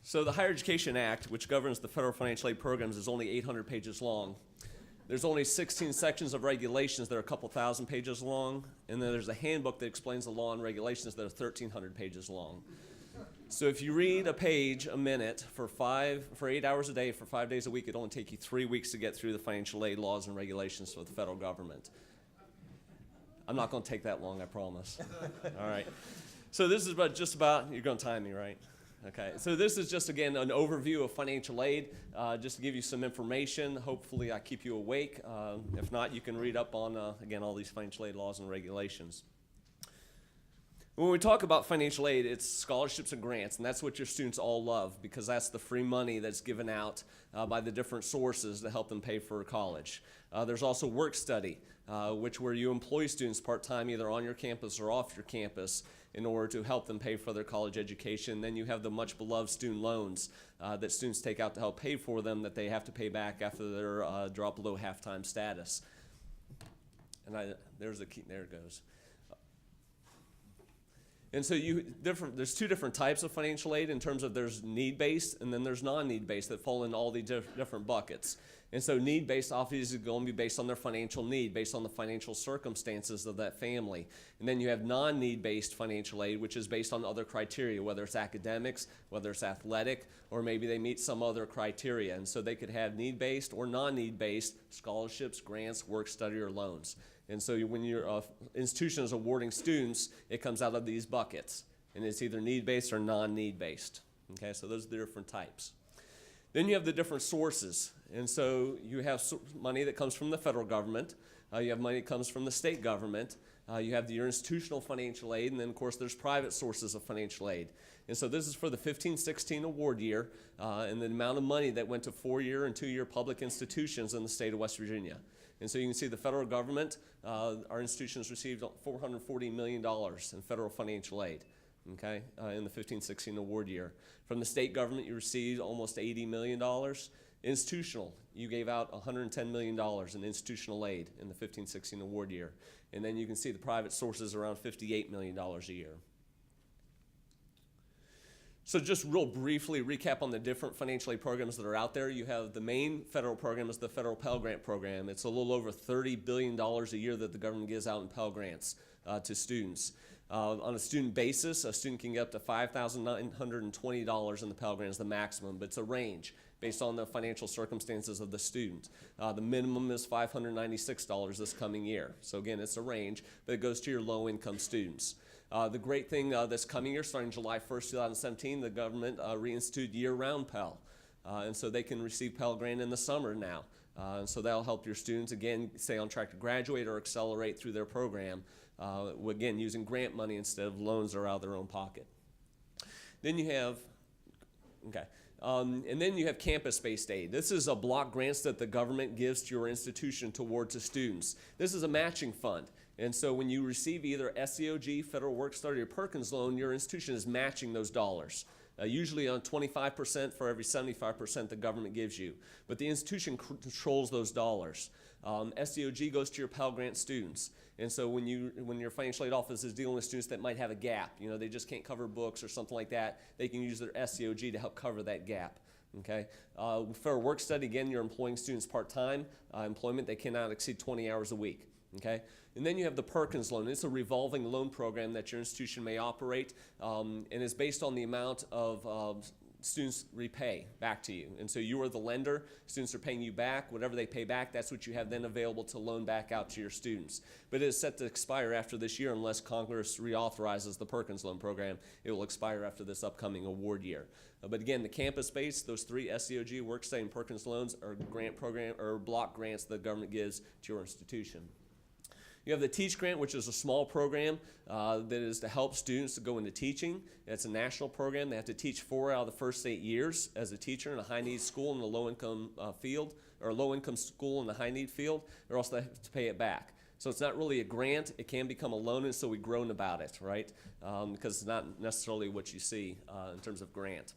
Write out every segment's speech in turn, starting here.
So the Higher Education Act, which governs the federal financial aid programs, is only 800 pages long. There's only 16 sections of regulations that are a couple thousand pages long, and then there's a handbook that explains the law and regulations that are 1,300 pages long. So if you read a page a minute for 8 hours a day for 5 days a week, it'll only take you 3 weeks to get through the financial aid laws and regulations for the federal government. I'm not going to take that long, I promise. All right. So this is just about, you're going to time me, right? Okay, so this is just, again, an overview of financial aid, just to give you some information. Hopefully I keep you awake. If not, you can read up on, again, all these financial aid laws and regulations. When we talk about financial aid, it's scholarships and grants, and that's what your students all love because that's the free money that's given out by the different sources to help them pay for college. There's also work study, where you employ students part-time either on your campus or off your campus in order to help them pay for their college education. Then you have the much beloved student loans that students take out to help pay for them that they have to pay back after their drop below half-time status. And there's a key, there it goes. And so there's two different types of financial aid in terms of there's need-based and then there's non-need-based that fall in all the different buckets. And so need-based obviously is going to be based on their financial need, based on the financial circumstances of that family. And then you have non-need-based financial aid, which is based on other criteria, whether it's academics, whether it's athletic, or maybe they meet some other criteria. And so they could have need-based or non-need-based scholarships, grants, work study, or loans. And so when your institution is awarding students, it comes out of these buckets. And it's either need-based or non-need-based. Okay, so those are the different types. Then you have the different sources. And so you have money that comes from the federal government. You have money that comes from the state government. You have your institutional financial aid. And then, of course, there's private sources of financial aid. And so this is for the 15-16 award year and the amount of money that went to 4-year and 2-year public institutions in the state of West Virginia. And so you can see the federal government, our institutions received $440 million in federal financial aid, okay, in the 15-16 award year. From the state government, you received almost $80 million. Institutional, you gave out $110 million in institutional aid in the 15-16 award year. And then you can see the private sources around $58 million a year. So just real briefly recap on the different financial aid programs that are out there. You have the main federal program is the Federal Pell Grant Program. It's a little over $30 billion a year that the government gives out in Pell Grants to students. On a student basis, a student can get up to $5,920 in the Pell Grant is the maximum, but it's a range based on the financial circumstances of the student. The minimum is $596 this coming year. So again, it's a range, but it goes to your low-income students. The great thing this coming year, starting July 1st, 2017, the government reinstituted year-round Pell. And so they can receive Pell Grant in the summer now. And so that'll help your students, again, stay on track to graduate or accelerate through their program, again, using grant money instead of loans or out of their own pocket. Then you have, and then you have campus-based aid. This is a block grants that the government gives to your institution towards the students. This is a matching fund. And so when you receive either SEOG, Federal Work Study, or Perkins loan, your institution is matching those dollars. Usually on 25% for every 75% the government gives you. But the institution controls those dollars. SEOG goes to your Pell Grant students. And so when your financial aid office is dealing with students that might have a gap, they just can't cover books or something like that, they can use their SEOG to help cover that gap. Okay. For a work study, again, you're employing students part-time employment. They cannot exceed 20 hours a week. Okay. And then you have the Perkins loan. It's a revolving loan program that your institution may operate, and is based on the amount of students repay back to you. And so you are the lender, students are paying you back. Whatever they pay back, that's what you have then available to loan back out to your students. But it is set to expire after this year unless Congress reauthorizes the Perkins loan program. It will expire after this upcoming award year. But again, the campus-based, those three SEOG, Workstudy, and Perkins loans are grant program or block grants the government gives to your institution. You have the Teach Grant, which is a small program that is to help students to go into teaching. It's a national program. They have to teach 4 out of the first 8 years as a teacher in a high-need school in the low-income field, or a low-income school in the high-need field, or else they have to pay it back. So it's not really a grant. It can become a loan, and so we groan about it, right? Because it's not necessarily what you see in terms of grant.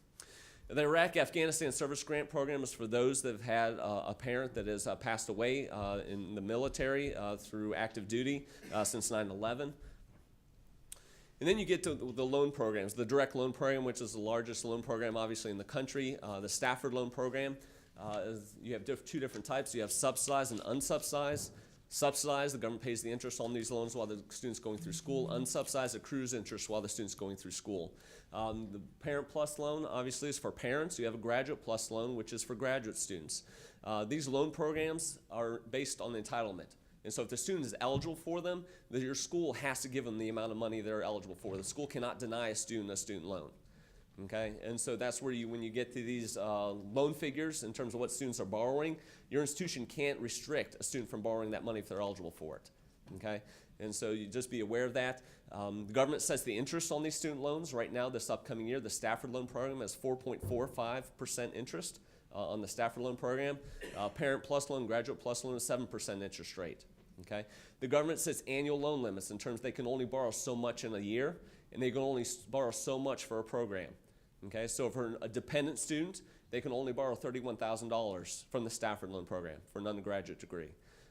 The Iraq-Afghanistan Service Grant Program is for those that have had a parent that has passed away in the military through active duty since 9/11. And then you get to the loan programs, the direct loan program, which is the largest loan program obviously in the country. The Stafford loan program, you have two different types. You have subsidized and unsubsidized. Subsidized, the government pays the interest on these loans while the student's going through school. Unsubsidized, accrues interest while the student's going through school. The Parent Plus loan obviously is for parents. You have a Graduate Plus loan, which is for graduate students. These loan programs are based on entitlement. And so if the student is eligible for them, then your school has to give them the amount of money they're eligible for. The school cannot deny a student loan. Okay, and so that's where when you get to these loan figures in terms of what students are borrowing, your institution can't restrict a student from borrowing that money if they're eligible for it. Okay, and so you just be aware of that. The government sets the interest on these student loans. Right now, this upcoming year, the Stafford loan program has 4.45% interest on the Stafford loan program. Parent Plus loan, Graduate Plus loan is 7% interest rate. Okay, the government sets annual loan limits in terms they can only borrow so much in a year, and they can only borrow so much for a program. Okay, so for a dependent student, they can only borrow $31,000 from the Stafford loan program for an undergraduate degree.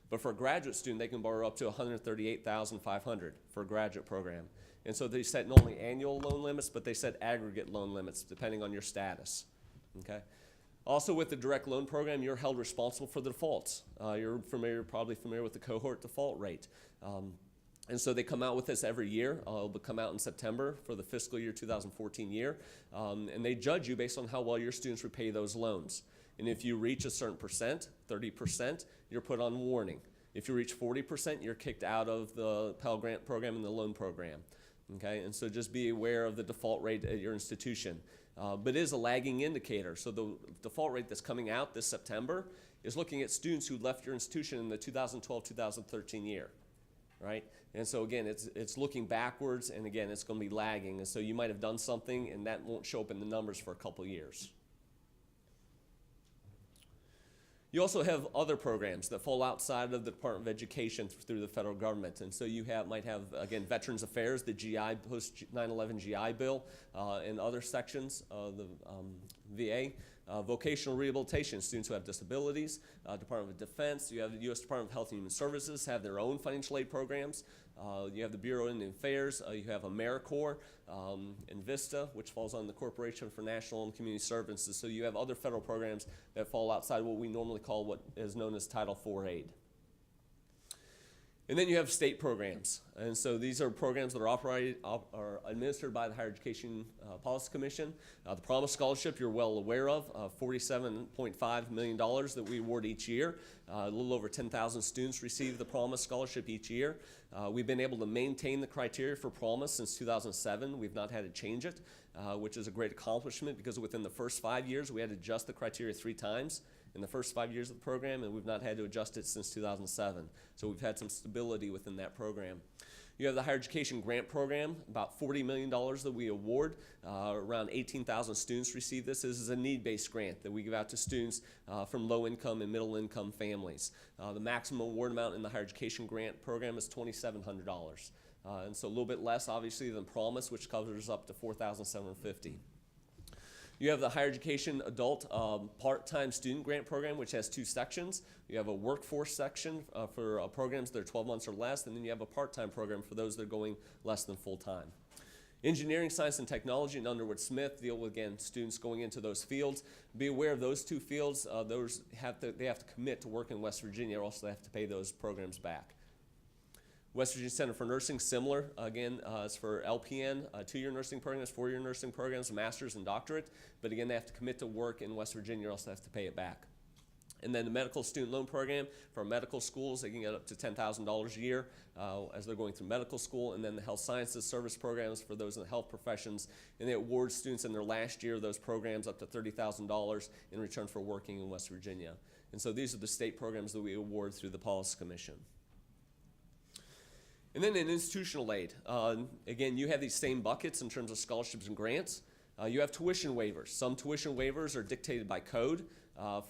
But for a graduate student, they can borrow up to $138,500 for a graduate program. And so they set not only annual loan limits, but they set aggregate loan limits depending on your status. Okay. Also with the direct loan program, you're held responsible for the defaults. You're probably familiar with the cohort default rate. And so they come out with this every year. It'll come out in September for the fiscal year 2014 year. And they judge you based on how well your students repay those loans. And if you reach a certain percent, 30%, you're put on warning. If you reach 40%, you're kicked out of the Pell Grant program and the loan program. Okay, and so just be aware of the default rate at your institution. But it is a lagging indicator. So the default rate that's coming out this September is looking at students who left your institution in the 2012-2013 year, right? And so again, it's looking backwards, and again, it's going to be lagging. And so you might have done something, and that won't show up in the numbers for a couple years. You also have other programs that fall outside of the Department of Education through the federal government. And so you might have, again, Veterans Affairs, the GI, post-9/11 GI Bill, and other sections of the VA. Vocational rehabilitation, students who have disabilities. Department of Defense, you have the U.S. Department of Health and Human Services have their own financial aid programs. You have the Bureau of Indian Affairs. You have AmeriCorps and VISTA, which falls on the Corporation for National and Community Services. So you have other federal programs that fall outside what we normally call what is known as Title IV aid. And then you have state programs. And so these are programs that are administered by the Higher Education Policy Commission. The Promise Scholarship you're well aware of, $47.5 million that we award each year. A little over 10,000 students receive the Promise Scholarship each year. We've been able to maintain the criteria for Promise since 2007. We've not had to change it, which is a great accomplishment because within the first 5 years we had to adjust the criteria 3 times in the first 5 years of the program, and we've not had to adjust it since 2007. So we've had some stability within that program. You have the Higher Education Grant Program, about $40 million that we award. Around 18,000 students receive this. This is a need-based grant that we give out to students from low-income and middle-income families. The maximum award amount in the Higher Education Grant Program is $2,700. And so a little bit less, obviously, than Promise, which covers up to $4,750. You have the Higher Education Adult Part-Time Student Grant Program, which has 2 sections. You have a workforce section for programs that are 12 months or less, and then you have a part-time program for those that are going less than full-time. Engineering, Science, and Technology and Underwood Smith deal with, again, students going into those fields. Be aware of those 2 fields. They have to commit to work in West Virginia, or else they have to pay those programs back. West Virginia Center for Nursing, similar. Again, it's for LPN, 2-year nursing programs, 4-year nursing programs, master's and doctorate. But again, they have to commit to work in West Virginia or else they have to pay it back. And then the Medical Student Loan Program for medical schools, they can get up to $10,000 a year as they're going through medical school. And then the Health Sciences Service Programs for those in the health professions. And they award students in their last year of those programs up to $30,000 in return for working in West Virginia. And so these are the state programs that we award through the Policy Commission. And then in institutional aid, again, you have these same buckets in terms of scholarships and grants. You have tuition waivers. Some tuition waivers are dictated by code.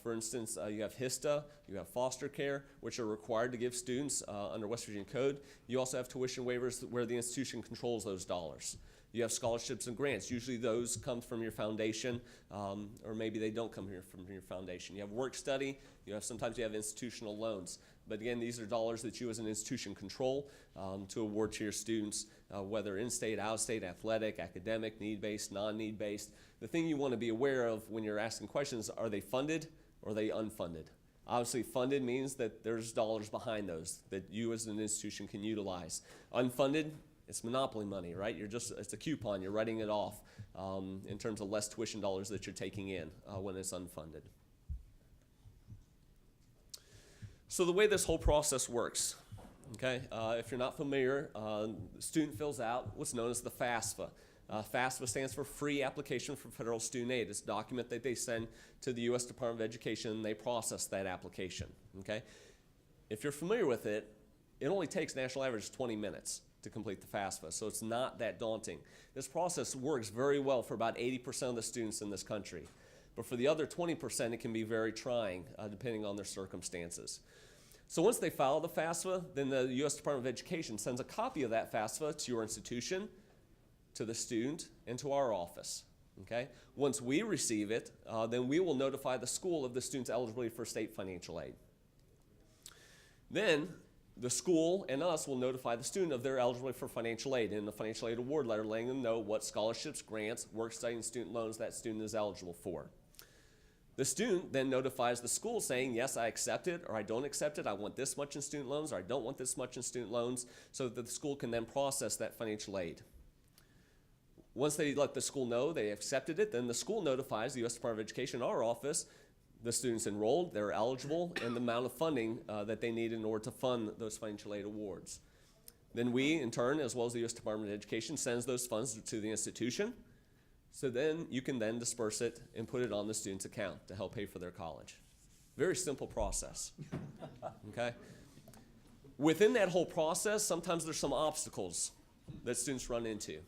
For instance, you have HISTA, you have foster care, which are required to give students under West Virginia Code. You also have tuition waivers where the institution controls those dollars. You have scholarships and grants. Usually those come from your foundation, or maybe they don't come here from your foundation. You have work study. Sometimes you have institutional loans. But again, these are dollars that you as an institution control to award to your students, whether in-state, out-of-state, athletic, academic, need-based, non-need-based. The thing you want to be aware of when you're asking questions, are they funded or are they unfunded? Obviously, funded means that there's dollars behind those that you as an institution can utilize. Unfunded, it's monopoly money, right? It's a coupon, you're writing it off in terms of less tuition dollars that you're taking in when it's unfunded. So the way this whole process works, okay, if you're not familiar, the student fills out what's known as the FAFSA. FAFSA stands for Free Application for Federal Student Aid. It's a document that they send to the U.S. Department of Education, and they process that application, okay? If you're familiar with it, it only takes national average 20 minutes to complete the FAFSA, so it's not that daunting. This process works very well for about 80% of the students in this country. But for the other 20%, it can be very trying, depending on their circumstances. So once they file the FAFSA, then the U.S. Department of Education sends a copy of that FAFSA to your institution, to the student, and to our office, okay? Once we receive it, then we will notify the school of the student's eligibility for state financial aid. Then the school and us will notify the student of their eligibility for financial aid in the financial aid award letter, letting them know what scholarships, grants, work study, and student loans that student is eligible for. The student then notifies the school saying, yes, I accept it, or I don't accept it, I want this much in student loans, or I don't want this much in student loans, so that the school can then process that financial aid. Once they let the school know they accepted it, then the school notifies the U.S. Department of Education, our office, the students enrolled, they're eligible, and the amount of funding that they need in order to fund those financial aid awards. Then we, in turn, as well as the U.S. Department of Education, sends those funds to the institution. So then you can then disperse it and put it on the student's account to help pay for their college. Very simple process, okay? Within that whole process, sometimes there's some obstacles that students run into.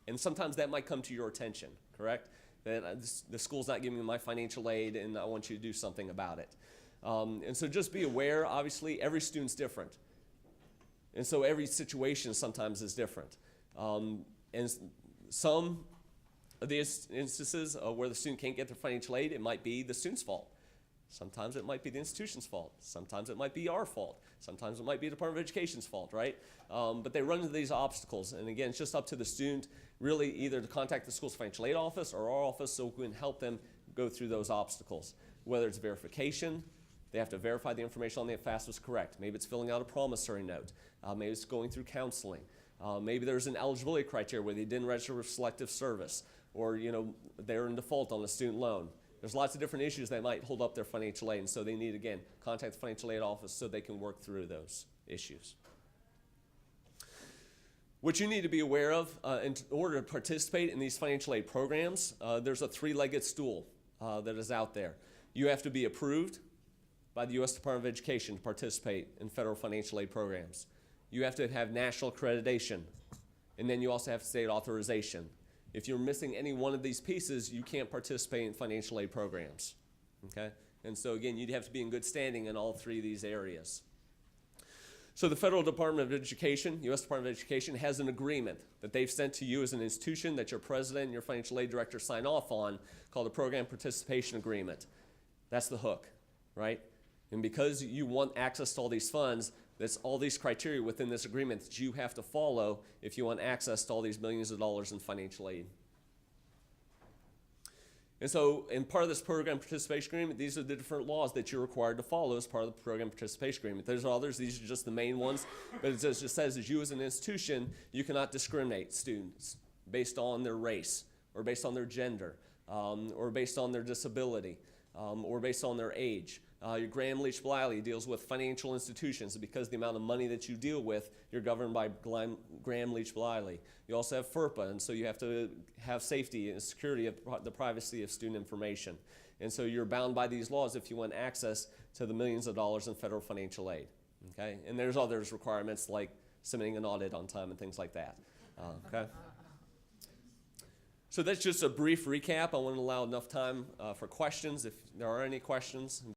And sometimes that might come to your attention, correct? That the school's not giving me my financial aid and I want you to do something about it. And so just be aware, obviously, every student's different. And so every situation sometimes is different. And some of the instances where the student can't get their financial aid, it might be the student's fault. Sometimes it might be the institution's fault. Sometimes it might be our fault. Sometimes it might be the Department of Education's fault, right? But they run into these obstacles. And again, it's just up to the student really either to contact the school's financial aid office or our office so we can help them go through those obstacles. Whether it's verification, they have to verify the information on the FAFSA was correct. Maybe it's filling out a promissory note. Maybe it's going through counseling. Maybe there's an eligibility criteria where they didn't register with selective service, or they're in default on a student loan. There's lots of different issues that might hold up their financial aid, and so they need, again, contact the financial aid office so they can work through those issues. What you need to be aware of in order to participate in these financial aid programs, there's a three-legged stool that is out there. You have to be approved by the U.S. Department of Education to participate in federal financial aid programs. You have to have national accreditation, and then you also have state authorization. If you're missing any one of these pieces, you can't participate in financial aid programs, okay? And so again, you'd have to be in good standing in all three of these areas. So the Federal Department of Education, U.S. Department of Education, has an agreement that they've sent to you as an institution that your president and your financial aid director sign off on called a Program Participation Agreement. That's the hook, right? And because you want access to all these funds, there's all these criteria within this agreement that you have to follow if you want access to all these millions of dollars in financial aid. And so, in part of this program participation agreement, these are the different laws that you're required to follow as part of the program participation agreement. There's others, these are just the main ones, but it just says that you as an institution, you cannot discriminate students based on their race, or based on their gender, or based on their disability, or based on their age. Your Graham-Leach-Bliley deals with financial institutions, and because of the amount of money that you deal with, you're governed by Graham-Leach-Bliley. You also have FERPA, and so you have to have safety and security of the privacy of student information. And so you're bound by these laws if you want access to the millions of dollars in federal financial aid. Okay? And there's others requirements like submitting an audit on time and things like that. Okay? So that's just a brief recap. I want to allow enough time for questions if there are any questions.